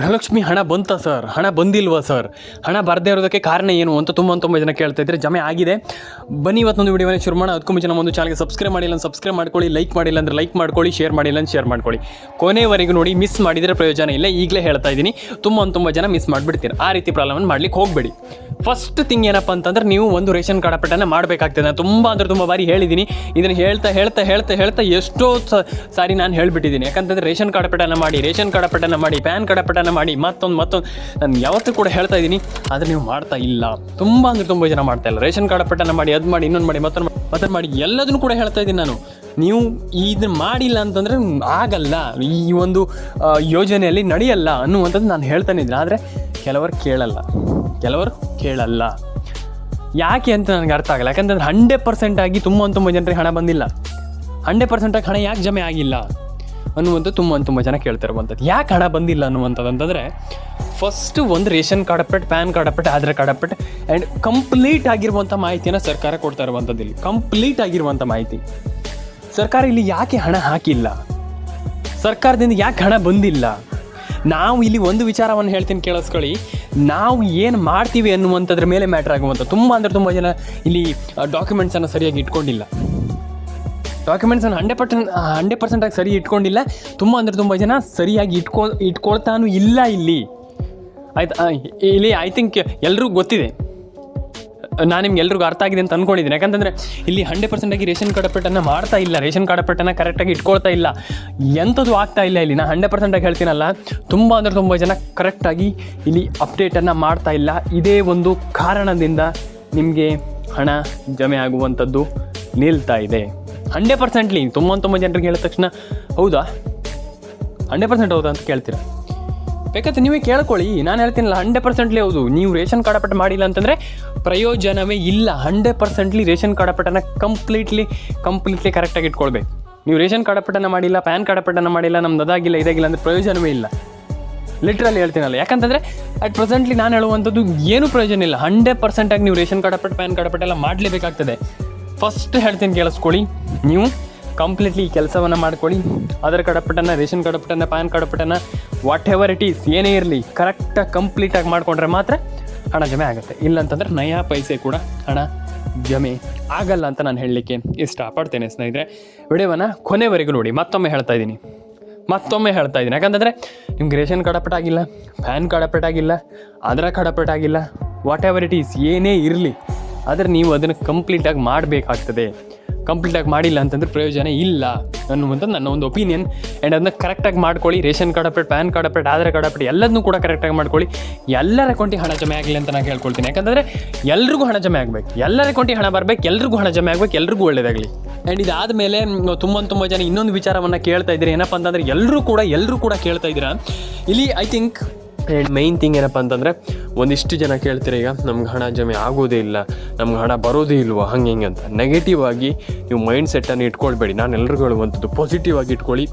ಗೃಹಲಕ್ಷ್ಮಿ ಹಣ ಬಂತಾ ಸರ್, ಹಣ ಬಂದಿಲ್ವಾ ಸರ್, ಹಣ ಬರದೇ ಇರೋದಕ್ಕೆ ಕಾರಣ ಏನು ಅಂತ ತುಂಬ ಜನ ಕೇಳ್ತಾ ಇದ್ದಾರೆ. ಜಮೆ ಆಗಿದೆ. ಬನ್ನಿ ಇವತ್ತೊಂದು ವಿಡಿಯೋನ ಶುರು ಮಾಡೋಣ. ಅದಕ್ಕೂ ಮುಂಚೆ ನಮ್ಮ ಒಂದು ಚಾನಲ್ಗೆ ಸಬ್ಸ್ಕ್ರೈಬ್ ಮಾಡಿಲ್ಲ ಅಂದ್ರೆ ಸಬ್ಸ್ಕ್ರೈಬ್ ಮಾಡ್ಕೊಳ್ಳಿ, ಲೈಕ್ ಮಾಡಿಲ್ಲ ಅಂದರೆ ಲೈಕ್ ಮಾಡ್ಕೊಳ್ಳಿ, ಶೇರ್ ಮಾಡಿಲ್ಲ ಅಂದ್ರೆ ಶೇರ್ ಮಾಡ್ಕೊಳ್ಳಿ. ಕೊನೆವರೆಗೂ ನೋಡಿ. ಮಿಸ್ ಮಾಡಿದರೆ ಪ್ರಯೋಜನ ಇಲ್ಲ. ಈಗಲೇ ಹೇಳ್ತಾ ಇದ್ದೀನಿ, ತುಂಬ ಜನ ಮಿಸ್ ಮಾಡಿಬಿಡ್ತೀರ. ಆ ರೀತಿ ಪ್ರಾಬ್ಲಮನ್ನು ಮಾಡ್ಲಿಕ್ಕೆ ಹೋಗಬೇಡಿ. ಫಸ್ಟ್ ಥಿಂಗ್ ಏನಪ್ಪ ಅಂತಂದ್ರೆ, ನೀವು ಒಂದು ರೇಷನ್ ಕಾರ್ಡ್ ಅಪ್ಡೇಟನ್ನು ಮಾಡಬೇಕಾಗ್ತದೆ. ನಾನು ತುಂಬ ಬಾರಿ ಹೇಳಿದ್ದೀನಿ. ಇದನ್ನು ಹೇಳ್ತಾ ಎಷ್ಟೋ ಸಾರಿ ನಾನು ಹೇಳಿಬಿಟ್ಟಿದ್ದೀನಿ. ಯಾಕಂತಂದರೆ ರೇಷನ್ ಕಾರ್ಡ್ ಅಪ್ಡೇಟನ್ನು ಮಾಡಿ, ಪ್ಯಾನ್ ಕಾರ್ಡ್ ಅಪ್ಡೇಟನ್ನು ಮಾಡಿ, ಮತ್ತೊಂದು ನಾನು ಯಾವತ್ತೂ ಕೂಡ ಹೇಳ್ತಾ ಇದ್ದೀನಿ. ಆದರೆ ನೀವು ಮಾಡ್ತಾ ಇಲ್ಲ. ತುಂಬ ಜನ ಮಾಡ್ತಾ ಇಲ್ಲ. ರೇಷನ್ ಕಾರ್ಡ್ ಅಪ್ಡೇಟನ್ನು ಮಾಡಿ, ಅದು ಮಾಡಿ, ಇನ್ನೊಂದು ಮಾಡಿ, ಮತ್ತೊಂದು ಮಾಡಿ, ಎಲ್ಲದನ್ನು ಕೂಡ ಹೇಳ್ತಾ ಇದ್ದೀನಿ ನಾನು. ನೀವು ಇದನ್ನು ಮಾಡಿಲ್ಲ ಅಂತಂದರೆ ಆಗಲ್ಲ, ಈ ಒಂದು ಯೋಜನೆಯಲ್ಲಿ ನಡೆಯಲ್ಲ ಅನ್ನುವಂಥದ್ದು ನಾನು ಹೇಳ್ತಾನೆ ಇದ್ದೀನಿ. ಆದರೆ ಕೆಲವರು ಕೇಳಲ್ಲ. ಯಾಕೆ ಅಂತ ನನಗೆ ಅರ್ಥ ಆಗಲ್ಲ. ಯಾಕಂತಂದ್ರೆ 100% ಆಗಿ ತುಂಬ ಜನರಿಗೆ ಹಣ ಬಂದಿಲ್ಲ. 100% ಆಗಿ ಹಣ ಯಾಕೆ ಜಮೆ ಆಗಿಲ್ಲ ಅನ್ನುವಂಥ ತುಂಬ ಜನ ಕೇಳ್ತಿರುವಂಥದ್ದು. ಯಾಕೆ ಹಣ ಬಂದಿಲ್ಲ ಅನ್ನುವಂಥದ್ದು ಅಂತಂದರೆ, ಫಸ್ಟು ಒಂದು ration card update, PAN card update, Aadhaar card update and complete ಆಗಿರುವಂಥ ಮಾಹಿತಿಯನ್ನು ಸರ್ಕಾರ ಕೊಡ್ತಾ ಇರುವಂಥದ್ದು. ಇಲ್ಲಿ ಕಂಪ್ಲೀಟ್ ಆಗಿರುವಂಥ ಮಾಹಿತಿ ಸರ್ಕಾರ ಇಲ್ಲಿ ಯಾಕೆ ಹಣ ಹಾಕಿಲ್ಲ, ಸರ್ಕಾರದಿಂದ ಯಾಕೆ ಹಣ ಬಂದಿಲ್ಲ. ನಾವು ಇಲ್ಲಿ ಒಂದು ವಿಚಾರವನ್ನು ಹೇಳ್ತೀನಿ, ಕೇಳಿಸ್ಕೊಳ್ಳಿ. ನಾವು ಏನು ಮಾಡ್ತೀವಿ ಅನ್ನುವಂಥದ್ರ ಮೇಲೆ ಮ್ಯಾಟ್ರ್ ಆಗುವಂಥ ತುಂಬ ಜನ ಇಲ್ಲಿ ಡಾಕ್ಯುಮೆಂಟ್ಸನ್ನು ಸರಿಯಾಗಿ ಇಟ್ಕೊಂಡಿಲ್ಲ. ಡಾಕ್ಯುಮೆಂಟ್ಸನ್ನು 100% ಆಗಿ ಸರಿ ಇಟ್ಕೊಂಡಿಲ್ಲ. ತುಂಬ ಜನ ಸರಿಯಾಗಿ ಇಟ್ಕೊಳ್ತಾನೂ ಇಲ್ಲ ಇಲ್ಲಿ. ಆಯ್ತು, ಇಲ್ಲಿ ಐ ಥಿಂಕ್ ಎಲ್ರಿಗೂ ಗೊತ್ತಿದೆ. ನಾನು ನಿಮ್ಗೆ ಎಲ್ರಿಗೂ ಅರ್ಥ ಆಗಿದೆ ಅಂತ ಅಂದ್ಕೊಂಡಿದ್ದೀನಿ. ಯಾಕಂತಂದರೆ ಇಲ್ಲಿ 100% ಆಗಿ ರೇಷನ್ ಕಾರ್ಡ್ ಅಪ್ಡೇಟನ್ನು ಮಾಡ್ತಾ ಇಲ್ಲ, ರೇಷನ್ ಕಾರ್ಡ್ ಅಪ್ಡೇಟನ್ನು ಕರೆಕ್ಟಾಗಿ ಇಟ್ಕೊಳ್ತಾ ಇಲ್ಲ, ಎಂಥದ್ದು ಆಗ್ತಾ ಇಲ್ಲ. ಇಲ್ಲಿ ನಾನು 100% ಆಗಿ ಹೇಳ್ತೀನಲ್ಲ, ತುಂಬ ಜನ ಕರೆಕ್ಟಾಗಿ ಇಲ್ಲಿ ಅಪ್ಡೇಟನ್ನು ಮಾಡ್ತಾ ಇಲ್ಲ. ಇದೇ ಒಂದು ಕಾರಣದಿಂದ ನಿಮಗೆ ಹಣ ಜಮೆ ಆಗುವಂಥದ್ದು ನಿಲ್ತಾ ಇದೆ. 100%ಲಿ ತುಂಬ ಜನರಿಗೆ ಹೇಳಿದ ತಕ್ಷಣ ಹೌದಾ, 100% ಹೌದಾ ಅಂತ ಕೇಳ್ತೀರ. ಬೇಕಾದ್ರೆ ನೀವೇ ಕೇಳ್ಕೊಳ್ಳಿ. ನಾನು ಹೇಳ್ತೀನಲ್ಲ, 100%ಲಿ ಹೌದು. ನೀವು ರೇಷನ್ ಕಾರ್ಡ್ ಅಪ್ಡೇಟ್ ಮಾಡಿಲ್ಲ ಅಂತಂದರೆ ಪ್ರಯೋಜನವೇ ಇಲ್ಲ. 100%ಲಿ ರೇಷನ್ ಕಾರ್ಡ್ ಅಪ್ಡೇಟನ್ನು ಕಂಪ್ಲೀಟ್ಲಿ ಕರೆಕ್ಟಾಗಿ ಇಟ್ಕೊಳ್ಬೇಕು. ನೀವು ರೇಷನ್ ಕಾರ್ಡ್ ಅಪ್ಡೇಟನ್ನು ಮಾಡಿಲ್ಲ, ಪ್ಯಾನ್ ಕಾರ್ಡ್ ಅಪ್ಡೇಟನ್ನು ಮಾಡಿಲ್ಲ, ನಮ್ದು ಅದಾಗಿಲ್ಲ ಇದಾಗಿಲ್ಲ ಅಂದರೆ ಪ್ರಯೋಜನವೇ ಇಲ್ಲ. ಲಿಟ್ರಲಿ ಹೇಳ್ತೀನಲ್ಲ. ಯಾಕಂತಂದರೆ ಅಟ್ ಪ್ರೆಸೆಂಟ್ಲಿ ನಾನು ಹೇಳುವಂಥದ್ದು ಏನೂ ಪ್ರಯೋಜನ ಇಲ್ಲ. 100% ಆಗಿ ನೀವು ration card update, PAN card update ಎಲ್ಲ ಮಾಡಲೇಬೇಕಾಗ್ತದೆ. ಫಸ್ಟ್ ಹೇಳ್ತೀನಿ, ಕೇಳಿಸ್ಕೊಳ್ಳಿ. ನೀವು ಕಂಪ್ಲೀಟ್ಲಿ ಈ ಕೆಲಸವನ್ನು ಮಾಡ್ಕೊಳ್ಳಿ. ಆಧಾರ್ ಕಾರ್ಡ್ ಅಪ್ಡೇಟನ್ನು, ರೇಷನ್ ಕಾರ್ಡ್ ಅಪ್ಡೇಟನ್ನು, ಪ್ಯಾನ್ ಕಾರ್ಡ್ ಅಪ್ಡೇಟನ್ನು, ವಾಟ್ ಎವರ್ ಇಟ್ ಈಸ್, ಏನೇ ಇರಲಿ ಕರೆಕ್ಟಾಗಿ ಕಂಪ್ಲೀಟಾಗಿ ಮಾಡಿಕೊಂಡ್ರೆ ಮಾತ್ರ ಹಣ ಜಮೆ ಆಗುತ್ತೆ. ಇಲ್ಲಂತಂದರೆ ನಯಾ ಪೈಸೆ ಕೂಡ ಹಣ ಜಮೆ ಆಗಲ್ಲ ಅಂತ ನಾನು ಹೇಳಲಿಕ್ಕೆ ಇಷ್ಟಪಡ್ತೇನೆ. ಸ್ನೇಹಿತರೆ, ವಿಡಿಯೋವನ್ನು ಕೊನೆವರೆಗೂ ನೋಡಿ. ಮತ್ತೊಮ್ಮೆ ಹೇಳ್ತಾ ಇದ್ದೀನಿ. ಯಾಕಂತಂದರೆ ನಿಮ್ಗೆ ರೇಷನ್ ಕಾರ್ಡ್ ಅಪ್ಡೇಟ್ ಆಗಿಲ್ಲ, ಪ್ಯಾನ್ ಕಾರ್ಡ್ ಅಪ್ಡೇಟ್ ಆಗಿಲ್ಲ, ಆಧಾರ್ ಕಾರ್ಡ್ ಅಪ್ಡೇಟ್ ಆಗಿಲ್ಲ, ವಾಟ್ ಎವರ್ ಇಟ್ ಈಸ್ ಏನೇ ಇರಲಿ, ಆದರೆ ನೀವು ಅದನ್ನು ಕಂಪ್ಲೀಟಾಗಿ ಮಾಡಬೇಕಾಗ್ತದೆ. ಕಂಪ್ಲೀಟಾಗಿ ಮಾಡಿಲ್ಲ ಅಂತಂದರೆ ಪ್ರಯೋಜನ ಇಲ್ಲ ಅನ್ನುವಂಥದ್ದು ನನ್ನ ಒಂದು ಒಪಿನಿಯನ್. ಆ್ಯಂಡ್ ಅದನ್ನ ಕರೆಕ್ಟಾಗಿ ಮಾಡ್ಕೊಳ್ಳಿ. Ration card update, PAN card update, Aadhaar card update ಎಲ್ಲದನ್ನೂ ಕೂಡ ಕರೆಕ್ಟಾಗಿ ಮಾಡ್ಕೊಳ್ಳಿ. ಎಲ್ಲರ ಅಕೌಂಟಿಗೆ ಹಣ ಜಮೆ ಆಗಲಿ ಅಂತ ನಾನು ಕೇಳ್ಕೊಳ್ತೀನಿ. ಯಾಕಂದರೆ ಎಲ್ರಿಗೂ ಹಣ ಜಮೆ ಆಗಬೇಕು, ಎಲ್ಲರ ಅಕೌಂಟಿಗೆ ಹಣ ಬರಬೇಕು, ಎಲ್ರಿಗೂ ಹಣ ಜಮೆ ಆಗಬೇಕು, ಎಲ್ರಿಗೂ ಒಳ್ಳೆಯದಾಗಲಿ. ಆ್ಯಂಡ್ ಇದಾದ ಮೇಲೆ ತುಂಬ ಜನ ಇನ್ನೊಂದು ವಿಚಾರವನ್ನು ಕೇಳ್ತಾ ಇದ್ದೀರಿ. ಏನಪ್ಪ ಅಂತಂದರೆ ಎಲ್ಲರೂ ಕೂಡ ಕೇಳ್ತಾ ಇದ್ದೀರಾ ಇಲ್ಲಿ. I think and main thing ಏನಪ್ಪ ಅಂತಂದರೆ, ಒಂದಿಷ್ಟು ಜನ ಕೇಳ್ತೀರ, ಈಗ ನಮ್ಗೆ ಹಣ ಜಮೆ ಆಗೋದೇ ಇಲ್ಲ, ನಮ್ಗೆ ಹಣ ಬರೋದೇ ಇಲ್ವೋ, ಹಂಗೆ ಅಂತ ನೆಗೆಟಿವ್ ಆಗಿ ನೀವು ಮೈಂಡ್ ಸೆಟ್ಟನ್ನು ಇಟ್ಕೊಳ್ಬೇಡಿ. ನಾನು ಎಲ್ರಿಗೂ ಹೇಳುವಂಥದ್ದು ಪಾಸಿಟಿವ್ ಆಗಿ ಇಟ್ಕೊಳ್ಳಿ,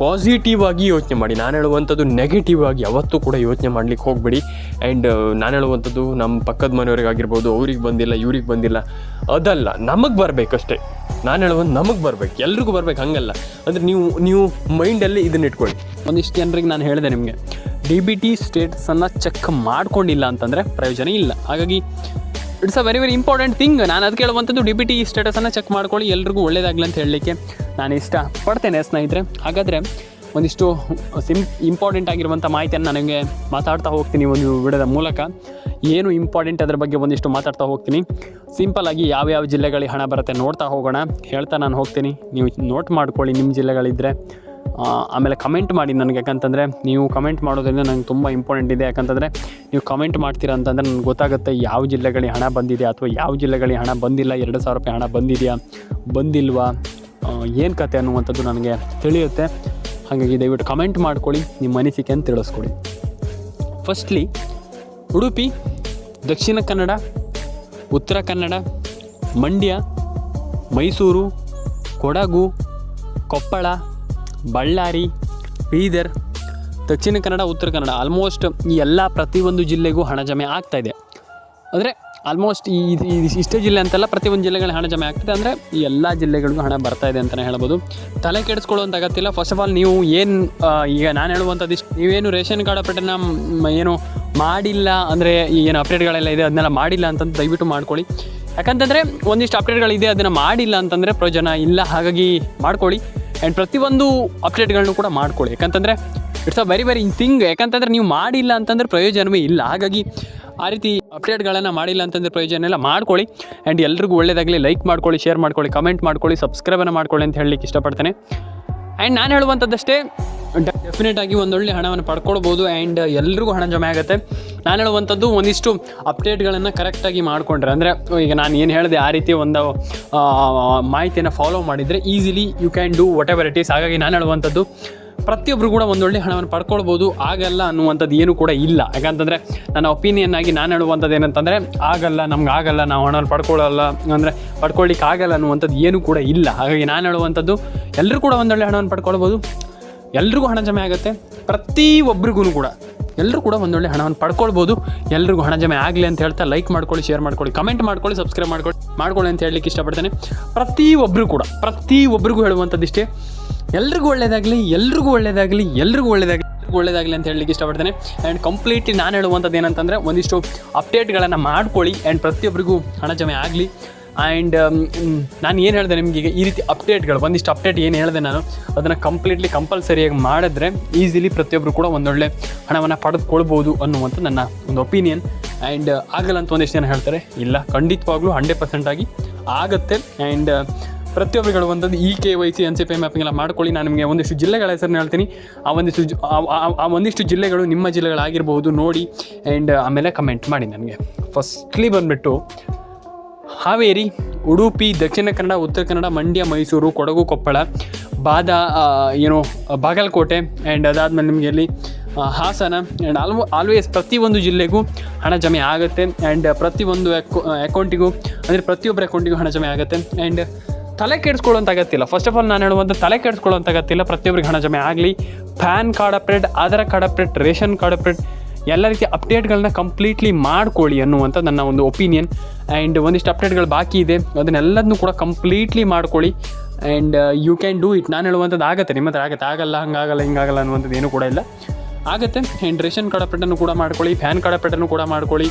ಪಾಸಿಟಿವ್ ಆಗಿ ಯೋಚನೆ ಮಾಡಿ. ನಾನು ಹೇಳುವಂಥದ್ದು ನೆಗೆಟಿವ್ ಆಗಿ ಯಾವತ್ತೂ ಕೂಡ ಯೋಚನೆ ಮಾಡಲಿಕ್ಕೆ ಹೋಗಬೇಡಿ. ಆ್ಯಂಡ್ ನಾನು ಹೇಳುವಂಥದ್ದು ನಮ್ಮ ಪಕ್ಕದ ಮನೆಯವ್ರಿಗಾಗಿರ್ಬೋದು, ಅವ್ರಿಗೆ ಬಂದಿಲ್ಲ, ಇವ್ರಿಗೆ ಬಂದಿಲ್ಲ, ಅದಲ್ಲ, ನಮಗೆ ಬರಬೇಕಷ್ಟೇ. ನಾನು ಹೇಳುವಂಥ ನಮಗೆ ಬರಬೇಕು, ಎಲ್ರಿಗೂ ಬರಬೇಕು, ಹಂಗಲ್ಲ. ಅಂದರೆ ನೀವು ಮೈಂಡಲ್ಲಿ ಇದನ್ನ ಇಟ್ಕೊಳ್ಳಿ. ಒಂದಿಷ್ಟು ಜನರಿಗೆ ನಾನು ಹೇಳಿದೆ, ನಿಮಗೆ DBT ಸ್ಟೇಟಸನ್ನು ಚೆಕ್ ಮಾಡ್ಕೊಂಡಿಲ್ಲ ಅಂತಂದರೆ ಪ್ರಯೋಜನ ಇಲ್ಲ. ಹಾಗಾಗಿ it's a very important thing. ನಾನು ಅದಕ್ಕೆ ಹೇಳುವಂಥದ್ದು, DBT ಸ್ಟೇಟಸನ್ನು ಚೆಕ್ ಮಾಡ್ಕೊಳ್ಳಿ, ಎಲ್ರಿಗೂ ಒಳ್ಳೆಯದಾಗಲಿ ಅಂತ ಹೇಳಲಿಕ್ಕೆ ನಾನು ಇಷ್ಟಪಡ್ತೇನೆ. ಸ್ನೇಹಿತರೆ, ಹಾಗಾದರೆ ಒಂದಿಷ್ಟು ಇಂಪಾರ್ಟೆಂಟ್ ಆಗಿರುವಂಥ ಮಾಹಿತಿಯನ್ನು ನನಗೆ ಮಾತಾಡ್ತಾ ಹೋಗ್ತೀನಿ ಒಂದು ವಿಡಿಯೋದ ಮೂಲಕ. ಏನು ಇಂಪಾರ್ಟೆಂಟ್ ಅದರ ಬಗ್ಗೆ ಒಂದಿಷ್ಟು ಮಾತಾಡ್ತಾ ಹೋಗ್ತೀನಿ. ಸಿಂಪಲ್ಲಾಗಿ ಯಾವ್ಯಾವ ಜಿಲ್ಲೆಗಳಿಗೆ ಹಣ ಬರುತ್ತೆ ನೋಡ್ತಾ ಹೋಗೋಣ. ಹೇಳ್ತಾ ನಾನು ಹೋಗ್ತೀನಿ, ನೀವು ನೋಟ್ ಮಾಡ್ಕೊಳ್ಳಿ ನಿಮ್ಮ ಜಿಲ್ಲೆಗಳಿದ್ದರೆ. ಆಮೇಲೆ ಕಮೆಂಟ್ ಮಾಡಿ ನನಗೆ. ಯಾಕಂತಂದರೆ ನೀವು ಕಮೆಂಟ್ ಮಾಡೋದ್ರಿಂದ ನನಗೆ ತುಂಬ ಇಂಪಾರ್ಟೆಂಟ್ ಇದೆ. ಯಾಕಂತಂದರೆ ನೀವು ಕಮೆಂಟ್ ಮಾಡ್ತೀರಾ ಅಂತಂದರೆ ನನಗೆ ಗೊತ್ತಾಗುತ್ತೆ ಯಾವ ಜಿಲ್ಲೆಗಳಿಗೆ ಹಣ ಬಂದಿದೆ ಅಥವಾ ಯಾವ ಜಿಲ್ಲೆಗಳಿಗೆ ಹಣ ಬಂದಿಲ್ಲ, 2,000 ರೂಪಾಯಿ ಹಣ ಬಂದಿದೆಯಾ, ಬಂದಿಲ್ವಾ, ಏನು ಕತೆ ಅನ್ನುವಂಥದ್ದು ನನಗೆ ತಿಳಿಯುತ್ತೆ. ಹಾಗಾಗಿ ದಯವಿಟ್ಟು ಕಮೆಂಟ್ ಮಾಡ್ಕೊಳ್ಳಿ, ನಿಮ್ಮ ಅನಿಸಿಕೆಯನ್ನು ತಿಳಿಸ್ಕೊಡಿ. ಫಸ್ಟ್ಲಿ ಉಡುಪಿ, ದಕ್ಷಿಣ ಕನ್ನಡ, ಉತ್ತರ ಕನ್ನಡ, ಮಂಡ್ಯ, ಮೈಸೂರು, ಕೊಡಗು, ಕೊಪ್ಪಳ, ಬಳ್ಳಾರಿ, ಬೀದರ್, ದಕ್ಷಿಣ ಕನ್ನಡ, ಉತ್ತರ ಕನ್ನಡ, ಆಲ್ಮೋಸ್ಟ್ ಈ ಎಲ್ಲ ಪ್ರತಿಯೊಂದು ಜಿಲ್ಲೆಗೂ ಹಣ ಜಮೆ ಆಗ್ತಾಯಿದೆ. ಅಂದರೆ ಆಲ್ಮೋಸ್ಟ್ ಇಷ್ಟೇ ಜಿಲ್ಲೆ ಅಂತಲ್ಲ, ಪ್ರತಿಯೊಂದು ಜಿಲ್ಲೆಗಳ ಹಣ ಜಮೆ ಆಗ್ತದೆ. ಅಂದರೆ ಈ ಎಲ್ಲ ಜಿಲ್ಲೆಗಳಿಗೂ ಹಣ ಬರ್ತಾ ಇದೆ ಅಂತಲೇ ಹೇಳ್ಬೋದು. ತಲೆ ಕೆಡಿಸ್ಕೊಳ್ಳುವಂಥ ಅಗತ್ಯ ಇಲ್ಲ. ಫಸ್ಟ್ ಆಫ್ ಆಲ್ ನೀವು ಏನು ಈಗ ನಾನು ಹೇಳುವಂಥದ್ದು ಇಷ್ಟು, ನೀವೇನು ರೇಷನ್ ಕಾರ್ಡ್ ಅಪ್ಡೇಟನ್ನು ಏನು ಮಾಡಿಲ್ಲ ಅಂದರೆ ಏನು ಅಪ್ಡೇಟ್ಗಳೆಲ್ಲ ಇದೆ ಅದನ್ನೆಲ್ಲ ಮಾಡಿಲ್ಲ ಅಂತಂದು ದಯವಿಟ್ಟು ಮಾಡ್ಕೊಳ್ಳಿ. ಯಾಕಂತಂದರೆ ಒಂದಿಷ್ಟು ಅಪ್ಡೇಟ್ಗಳಿದೆ ಅದನ್ನು ಮಾಡಿಲ್ಲ ಅಂತಂದರೆ ಪ್ರಯೋಜನ ಇಲ್ಲ. ಹಾಗಾಗಿ ಮಾಡ್ಕೊಳ್ಳಿ. ಆ್ಯಂಡ್ ಪ್ರತಿಯೊಂದು ಅಪ್ಡೇಟ್ಗಳನ್ನು ಕೂಡ ಮಾಡ್ಕೊಳ್ಳಿ. ಯಾಕಂತಂದರೆ ಇಟ್ಸ್ ಅ ವೆರಿ ಥಿಂಗ್. ಯಾಕಂತಂದರೆ ನೀವು ಮಾಡಿಲ್ಲ ಅಂತಂದರೆ ಪ್ರಯೋಜನವೇ ಇಲ್ಲ. ಹಾಗಾಗಿ ಆ ರೀತಿ ಅಪ್ಡೇಟ್ಗಳನ್ನು ಮಾಡಿಲ್ಲ ಅಂತಂದರೆ ಪ್ರಯೋಜನ ಎಲ್ಲ ಮಾಡ್ಕೊಳ್ಳಿ. ಆ್ಯಂಡ್ ಎಲ್ರಿಗೂ ಒಳ್ಳೆಯದಾಗಲಿ. ಲೈಕ್ ಮಾಡ್ಕೊಳ್ಳಿ, ಶೇರ್ ಮಾಡ್ಕೊಳ್ಳಿ, ಕಮೆಂಟ್ ಮಾಡ್ಕೊಳ್ಳಿ, ಸಬ್ಸ್ಕ್ರೈಬನ್ನು ಮಾಡ್ಕೊಳ್ಳಿ ಅಂತ ಹೇಳಲಿಕ್ಕೆ ಇಷ್ಟಪಡ್ತೇನೆ. ಆ್ಯಂಡ್ ನಾನು ಹೇಳುವಂಥದ್ದಷ್ಟೇ, ಡೆಫಿನೆಟಾಗಿ ಒಂದೊಳ್ಳೆ ಹಣವನ್ನು ಪಡ್ಕೊಳ್ಬೋದು. ಆ್ಯಂಡ್ ಎಲ್ರಿಗೂ ಹಣ ಜಮೆ ಆಗುತ್ತೆ. ನಾನು ಹೇಳುವಂಥದ್ದು ಒಂದಿಷ್ಟು ಅಪ್ಡೇಟ್ಗಳನ್ನು ಕರೆಕ್ಟಾಗಿ ಮಾಡಿಕೊಂಡ್ರೆ, ಅಂದರೆ ಈಗ ನಾನು ಏನು ಹೇಳಿದೆ ಆ ರೀತಿ ಒಂದು ಮಾಹಿತಿಯನ್ನು ಫಾಲೋ ಮಾಡಿದರೆ easily you can do whatever it is. ಹಾಗಾಗಿ ನಾನು ಹೇಳುವಂಥದ್ದು ಪ್ರತಿಯೊಬ್ಬರು ಕೂಡ ಒಂದೊಳ್ಳೆ ಹಣವನ್ನು ಪಡ್ಕೊಳ್ಬೋದು. ಆಗಲ್ಲ ಅನ್ನುವಂಥದ್ದು ಏನೂ ಕೂಡ ಇಲ್ಲ. ಯಾಕಂತಂದರೆ ನನ್ನ ಒಪಿನಿಯನ್ ಆಗಿ ನಾನು ಹೇಳುವಂಥದ್ದು ಏನಂತಂದರೆ ಆಗಲ್ಲ, ನಮ್ಗೆ ಆಗಲ್ಲ, ನಾವು ಹಣವನ್ನು ಪಡ್ಕೊಳ್ಳಲ್ಲ ಅಂದರೆ ಪಡ್ಕೊಳ್ಳಿಕ್ಕೆ ಆಗಲ್ಲ ಅನ್ನುವಂಥದ್ದು ಏನೂ ಕೂಡ ಇಲ್ಲ. ಹಾಗಾಗಿ ನಾನು ಹೇಳುವಂಥದ್ದು ಎಲ್ಲರೂ ಕೂಡ ಒಂದೊಳ್ಳೆ ಹಣವನ್ನು ಪಡ್ಕೊಳ್ಬೋದು. ಎಲ್ರಿಗೂ ಹಣ ಜಮೆ ಆಗುತ್ತೆ. ಪ್ರತಿಯೊಬ್ಬರಿಗೂ ಕೂಡ ಎಲ್ಲರೂ ಕೂಡ ಒಂದೊಳ್ಳೆ ಹಣವನ್ನು ಪಡ್ಕೊಳ್ಬೋದು. ಎಲ್ರಿಗೂ ಹಣ ಜಮೆ ಆಗಲಿ ಅಂತ ಹೇಳ್ತಾ ಲೈಕ್ ಮಾಡ್ಕೊಳ್ಳಿ, ಶೇರ್ ಮಾಡ್ಕೊಳ್ಳಿ, ಕಮೆಂಟ್ ಮಾಡ್ಕೊಳ್ಳಿ, ಸಬ್ಸ್ಕ್ರೈಬ್ ಮಾಡ್ಕೊಳ್ಳಿ ಅಂತ ಹೇಳಲಿಕ್ಕೆ ಇಷ್ಟಪಡ್ತೇನೆ. ಪ್ರತಿಯೊಬ್ಬರಿಗೂ ಹೇಳುವಂಥದ್ದು ಇಷ್ಟೇ, ಎಲ್ರಿಗೂ ಒಳ್ಳೆಯದಾಗಲಿ, ಎಲ್ರಿಗೂ ಒಳ್ಳೆಯದಾಗಲಿ, ಎಲ್ರಿಗೂ ಒಳ್ಳೆಯದಾಗಲಿ ಅಂತ ಹೇಳಲಿಕ್ಕೆ ಇಷ್ಟಪಡ್ತೇನೆ. ಆ್ಯಂಡ್ ಕಂಪ್ಲೀಟ್ಲಿ ನಾನು ಹೇಳುವಂಥದ್ದು ಏನಂತಂದರೆ ಒಂದಿಷ್ಟು ಅಪ್ಡೇಟ್ಗಳನ್ನು ಮಾಡ್ಕೊಳ್ಳಿ. ಆ್ಯಂಡ್ ಪ್ರತಿಯೊಬ್ಬರಿಗೂ ಹಣ ಜಮೆ ಆಗಲಿ. ಆ್ಯಂಡ್ ನಾನು ಏನು ಹೇಳಿದೆ ನಿಮಗೆ, ಈಗ ಈ ರೀತಿ ಅಪ್ಡೇಟ್ಗಳು ಒಂದಿಷ್ಟು ಅಪ್ಡೇಟ್ ಏನು ಹೇಳಿದೆ ನಾನು ಅದನ್ನು ಕಂಪ್ಲೀಟ್ಲಿ ಕಂಪಲ್ಸರಿಯಾಗಿ ಮಾಡಿದ್ರೆ ಈಸಿಲಿ ಪ್ರತಿಯೊಬ್ಬರು ಕೂಡ ಒಂದೊಳ್ಳೆ ಹಣವನ್ನು ಪಡೆದುಕೊಳ್ಬೋದು ಅನ್ನುವಂಥ ನನ್ನ ಒಂದು ಒಪಿನಿಯನ್. ಆ್ಯಂಡ್ ಆಗಲ್ಲ ಅಂತ ಒಂದಿಷ್ಟು ಜನ ಹೇಳ್ತಾರೆ, ಇಲ್ಲ, ಖಂಡಿತವಾಗ್ಲೂ 100% ಆಗಿ ಆಗುತ್ತೆ. ಆ್ಯಂಡ್ ಪ್ರತಿಯೊಬ್ಬರು ಹೇಳುವಂಥದ್ದು ಈ KYC NCPI ಮ್ಯಾಪಿಂಗ್ ಎಲ್ಲ ಮಾಡ್ಕೊಳ್ಳಿ. ನಾನು ನಿಮಗೆ ಒಂದಿಷ್ಟು ಜಿಲ್ಲೆಗಳ ಹೆಸರನ್ನು ಹೇಳ್ತೀನಿ. ಆ ಒಂದಿಷ್ಟು ಜಿಲ್ಲೆಗಳು ನಿಮ್ಮ ಜಿಲ್ಲೆಗಳಾಗಿರ್ಬೋದು, ನೋಡಿ. ಆ್ಯಂಡ್ ಆಮೇಲೆ ಕಮೆಂಟ್ ಮಾಡಿ ನನಗೆ. ಫಸ್ಟ್ಲಿ ಬಂದುಬಿಟ್ಟು ಹಾವೇರಿ, ಉಡುಪಿ, ದಕ್ಷಿಣ ಕನ್ನಡ, ಉತ್ತರ ಕನ್ನಡ, ಮಂಡ್ಯ, ಮೈಸೂರು, ಕೊಡಗು, ಕೊಪ್ಪಳ, ಬಾಗಲಕೋಟೆ. ಆ್ಯಂಡ್ ಅದಾದಮೇಲೆ ನಿಮಗೆ ಅಲ್ಲಿ ಹಾಸನ. ಆ್ಯಂಡ್ ಆಲ್ವೇಸ್ ಪ್ರತಿಯೊಂದು ಜಿಲ್ಲೆಗೂ ಹಣ ಜಮೆ ಆಗುತ್ತೆ. ಆ್ಯಂಡ್ ಪ್ರತಿಯೊಂದು ಅಕೌಂಟಿಗೂ ಅಂದರೆ ಪ್ರತಿಯೊಬ್ಬರ ಅಕೌಂಟಿಗೂ ಹಣ ಜಮೆ ಆಗುತ್ತೆ. ಆ್ಯಂಡ್ ತಲೆ ಕೆಡಿಸ್ಕೊಳ್ಳೋಂಥ ಅಗತ್ಯ. ಫಸ್ಟ್ ಆಫ್ ಆಲ್ ನಾನು ಹೇಳುವಂಥ ತಲೆ ಕೆಡಿಸ್ಕೊಳ್ಳೋಂಥ ಅಗತ್ಯ. ಪ್ರತಿಯೊಬ್ಬರಿಗೆ ಹಣ ಜಮೆ ಆಗಲಿ. PAN card update, Aadhaar card update, ration card update, ಎಲ್ಲ ರೀತಿಯ ಅಪ್ಡೇಟ್ಗಳನ್ನ ಕಂಪ್ಲೀಟ್ಲಿ ಮಾಡ್ಕೊಳ್ಳಿ ಅನ್ನುವಂಥ ನನ್ನ ಒಂದು ಒಪಿನಿಯನ್. ಆ್ಯಂಡ್ ಒಂದಿಷ್ಟು ಅಪ್ಡೇಟ್ಗಳು ಬಾಕಿ ಇದೆ, ಅದನ್ನೆಲ್ಲದನ್ನೂ ಕೂಡ ಕಂಪ್ಲೀಟ್ಲಿ ಮಾಡ್ಕೊಳ್ಳಿ. And you can do it. ನಾನು ಹೇಳುವಂಥದ್ದು ಆಗುತ್ತೆ, ನಿಮ್ಮ ಹತ್ರ ಆಗುತ್ತೆ. ಆಗಲ್ಲ, ಹಂಗಾಗಲ್ಲ, ಹಿಂಗಾಗಲ್ಲ ಅನ್ನುವಂಥದ್ದು ಏನೂ ಕೂಡ ಇಲ್ಲ, ಆಗುತ್ತೆ. ಆ್ಯಂಡ್ ರೇಷನ್ ಕಾರ್ಡ್ ಅಪ್ಡೇಟನ್ನು ಕೂಡ ಮಾಡ್ಕೊಳ್ಳಿ, ಪ್ಯಾನ್ ಕಾರ್ಡ್ ಅಪ್ಡೇಟನ್ನು ಕೂಡ ಮಾಡ್ಕೊಳ್ಳಿ.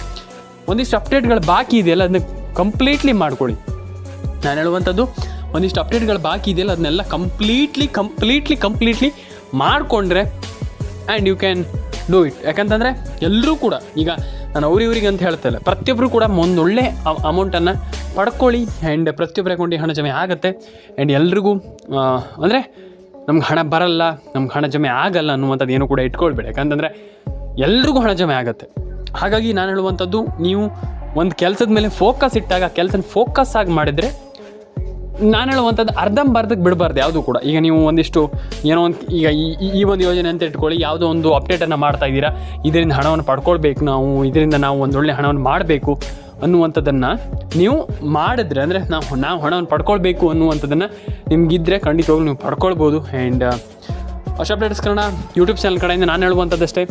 ಒಂದಿಷ್ಟು ಅಪ್ಡೇಟ್ಗಳು ಬಾಕಿ ಇದೆಯಲ್ಲ ಅದನ್ನ ಕಂಪ್ಲೀಟ್ಲಿ ಮಾಡ್ಕೊಳ್ಳಿ. ನಾನು ಹೇಳುವಂಥದ್ದು ಒಂದಿಷ್ಟು ಅಪ್ಡೇಟ್ಗಳು ಬಾಕಿ ಇದೆಯಲ್ಲ ಅದನ್ನೆಲ್ಲ ಕಂಪ್ಲೀಟ್ಲಿ ಮಾಡಿಕೊಂಡ್ರೆ and you can do it. ಯಾಕಂತಂದರೆ ಎಲ್ಲರೂ ಕೂಡ, ಈಗ ನಾನು ಅವ್ರಿಗೆ ಅಂತ ಹೇಳ್ತಾಯಿಲ್ಲ, ಪ್ರತಿಯೊಬ್ಬರು ಕೂಡ ಒಂದೊಳ್ಳೆ ಅಮೌಂಟನ್ನು ಪಡ್ಕೊಳ್ಳಿ. ಆ್ಯಂಡ್ ಪ್ರತಿಯೊಬ್ಬರ ಅಕೌಂಟಿಗೆ ಹಣ ಜಮೆ ಆಗುತ್ತೆ. ಆ್ಯಂಡ್ ಎಲ್ರಿಗೂ ಅಂದರೆ ನಮ್ಗೆ ಹಣ ಬರಲ್ಲ, ನಮ್ಗೆ ಹಣ ಜಮೆ ಆಗಲ್ಲ ಅನ್ನುವಂಥದ್ದು ಏನು ಕೂಡ ಇಟ್ಕೊಳ್ಬೇಡಿ. ಯಾಕಂತಂದರೆ ಎಲ್ರಿಗೂ ಹಣ ಜಮೆ ಆಗುತ್ತೆ. ಹಾಗಾಗಿ ನಾನು ಹೇಳುವಂಥದ್ದು, ನೀವು ಒಂದು ಕೆಲಸದ ಮೇಲೆ ಫೋಕಸ್ ಇಟ್ಟಾಗ ಕೆಲಸನ ಫೋಕಸ್ ಆಗಿ ಮಾಡಿದರೆ, ನಾನು ಹೇಳುವಂಥದ್ದು ಅರ್ಧಂಬರ್ಧಕ್ಕೆ ಬಿಡಬಾರ್ದು ಯಾವುದೂ ಕೂಡ. ಈಗ ನೀವು ಒಂದಿಷ್ಟು ಏನೋ ಒಂದು ಈಗ ಈ ಒಂದು ಯೋಜನೆ ಅಂತ ಇಟ್ಕೊಳ್ಳಿ, ಯಾವುದೋ ಒಂದು ಅಪ್ಡೇಟನ್ನು ಮಾಡ್ತಾ ಇದ್ದೀರಾ, ಇದರಿಂದ ಹಣವನ್ನು ಪಡ್ಕೊಳ್ಬೇಕು ನಾವು, ಇದರಿಂದ ನಾವು ಒಂದೊಳ್ಳೆ ಹಣವನ್ನು ಮಾಡಬೇಕು ಅನ್ನುವಂಥದ್ದನ್ನು ನೀವು ಮಾಡಿದ್ರೆ, ಅಂದರೆ ನಾವು ಹಣವನ್ನು ಪಡ್ಕೊಳ್ಬೇಕು ಅನ್ನುವಂಥದ್ದನ್ನು ನಿಮಗಿದ್ದರೆ ಖಂಡಿತವಾಗ್ಲೂ ನೀವು ಪಡ್ಕೊಳ್ಬೋದು. ಆ್ಯಂಡ್ ಹೊಸ ಅಪ್ಡೇಟ್ಸ್ ಕನ್ನಡ ಯೂಟ್ಯೂಬ್ ಚಾನಲ್ ಕಡೆಯಿಂದ ನಾನು ಹೇಳುವಂಥದ್ದಷ್ಟೇ,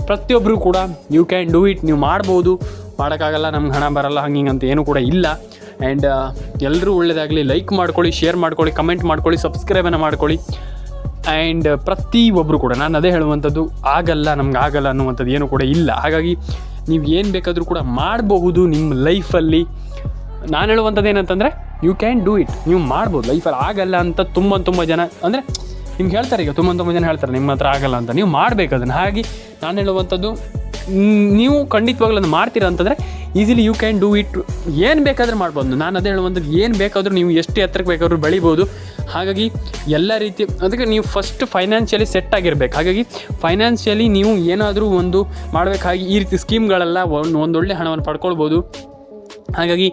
ಪ್ರತಿಯೊಬ್ಬರು ಕೂಡ ಯು ಕ್ಯಾನ್ ಡೂ ಇಟ್. ನೀವು ಮಾಡ್ಬೋದು, ಮಾಡೋಕ್ಕಾಗಲ್ಲ, ನಮ್ಗೆ ಹಣ ಬರಲ್ಲ, ಹಂಗಿಂಗಂತ ಏನೂ ಕೂಡ ಇಲ್ಲ. ಆ್ಯಂಡ್ ಎಲ್ಲರೂ ಒಳ್ಳೆಯದಾಗಲಿ. ಲೈಕ್ ಮಾಡ್ಕೊಳ್ಳಿ, ಶೇರ್ ಮಾಡ್ಕೊಳ್ಳಿ, ಕಮೆಂಟ್ ಮಾಡ್ಕೊಳ್ಳಿ, ಸಬ್ಸ್ಕ್ರೈಬನ್ನು ಮಾಡ್ಕೊಳ್ಳಿ. ಆ್ಯಂಡ್ ಪ್ರತಿಯೊಬ್ಬರು ಕೂಡ ನಾನು ಅದೇ ಹೇಳುವಂಥದ್ದು, ಆಗಲ್ಲ, ನಮ್ಗೆ ಆಗಲ್ಲ ಅನ್ನುವಂಥದ್ದು ಏನೂ ಕೂಡ ಇಲ್ಲ. ಹಾಗಾಗಿ ನೀವು ಏನು ಬೇಕಾದರೂ ಕೂಡ ಮಾಡಬಹುದು ನಿಮ್ಮ ಲೈಫಲ್ಲಿ. ನಾನು ಹೇಳುವಂಥದ್ದು ಏನಂತಂದರೆ ಯು ಕ್ಯಾನ್ ಡೂ ಇಟ್. ನೀವು ಮಾಡ್ಬೋದು ಲೈಫಲ್ಲಿ. ಆಗಲ್ಲ ಅಂತ ತುಂಬ ಜನ ಅಂದರೆ ನಿಮ್ಗೆ ಹೇಳ್ತಾರೆ, ಈಗ ತುಂಬ ಜನ ಹೇಳ್ತಾರೆ ನಿಮ್ಮ ಹತ್ರ ಆಗಲ್ಲ ಅಂತ. ನೀವು ಮಾಡಬೇಕು ಅದನ್ನು. ಹಾಗೆ ನಾನು ಹೇಳುವಂಥದ್ದು, ನೀವು ಖಂಡಿತವಾಗ್ಲೂ ಅದನ್ನು ಮಾಡ್ತೀರಾ ಅಂತಂದರೆ easily you can do it. ಏನು ಬೇಕಾದರೂ ಮಾಡ್ಬೋದು. ನಾನು ಅದೇ ಹೇಳುವಂಥದ್ದು, ಏನು ಬೇಕಾದರೂ ನೀವು ಎಷ್ಟು ಎತ್ತರಕ್ಕೆ ಬೇಕಾದರೂ ಬೆಳಿಬೋದು. ಹಾಗಾಗಿ ಎಲ್ಲ ರೀತಿ ಅದಕ್ಕೆ ನೀವು ಫಸ್ಟ್ ಫೈನಾನ್ಷಿಯಲಿ ಸೆಟ್ ಆಗಿರಬೇಕು. ಹಾಗಾಗಿ ಫೈನಾನ್ಷಿಯಲಿ ನೀವು ಏನಾದರೂ ಒಂದು ಮಾಡಬೇಕಾಗಿ ಈ ರೀತಿ ಸ್ಕೀಮ್ಗಳೆಲ್ಲ ಒಂದೊಳ್ಳೆ ಹಣವನ್ನು ಪಡ್ಕೊಳ್ಬೋದು. ಹಾಗಾಗಿ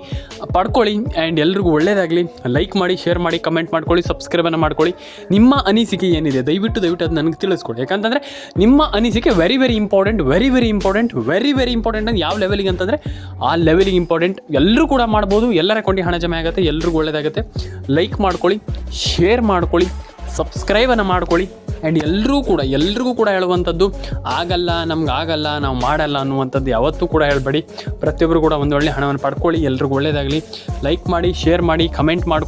ಪಡ್ಕೊಳ್ಳಿ. ಆ್ಯಂಡ್ ಎಲ್ರಿಗೂ ಒಳ್ಳೆಯದಾಗಲಿ. ಲೈಕ್ ಮಾಡಿ, ಶೇರ್ ಮಾಡಿ, ಕಮೆಂಟ್ ಮಾಡ್ಕೊಳ್ಳಿ, ಸಬ್ಸ್ಕ್ರೈಬನ್ನು ಮಾಡ್ಕೊಳ್ಳಿ. ನಿಮ್ಮ ಅನಿಸಿಕೆ ಏನಿದೆ ದಯವಿಟ್ಟು ಅದು ನನಗೆ ತಿಳಿಸ್ಕೊಡಿ. ಯಾಕಂತಂದರೆ ನಿಮ್ಮ ಅನಿಸಿಕೆ ವೆರಿ ಇಂಪಾರ್ಟೆಂಟ್ ಅಂತ. ಯಾವ ಲೆವೆಲಿಗೆ ಅಂತಂದರೆ ಆ ಲೆವೆಲಿಗೆ ಇಂಪಾರ್ಟೆಂಟ್. ಎಲ್ಲರೂ ಕೂಡ ಮಾಡ್ಬೋದು. ಎಲ್ಲರ ಅಕೌಂಟಿಗೆ ಹಣ ಜಮೆ ಆಗುತ್ತೆ. ಎಲ್ರಿಗೂ ಒಳ್ಳೆಯದಾಗುತ್ತೆ. ಲೈಕ್ ಮಾಡ್ಕೊಳ್ಳಿ, ಶೇರ್ ಮಾಡ್ಕೊಳ್ಳಿ, ಸಬ್ಸ್ಕ್ರೈಬನ್ನು ಮಾಡ್ಕೊಳ್ಳಿ. ಆ್ಯಂಡ್ ಎಲ್ರಿಗೂ ಕೂಡ ಹೇಳುವಂಥದ್ದು ಆಗಲ್ಲ, ನಮ್ಗೆ ಆಗಲ್ಲ, ನಾವು ಮಾಡಲ್ಲ ಅನ್ನುವಂಥದ್ದು ಯಾವತ್ತೂ ಕೂಡ ಹೇಳಬೇಡಿ. ಪ್ರತಿಯೊಬ್ಬರು ಕೂಡ ಒಂದು ಒಳ್ಳೆ ಹಣವನ್ನು ಪಡ್ಕೊಳ್ಳಿ. ಎಲ್ರಿಗೂ ಒಳ್ಳೆಯದಾಗಲಿ. ಲೈಕ್ ಮಾಡಿ, ಶೇರ್ ಮಾಡಿ, ಕಮೆಂಟ್ ಮಾಡಿ.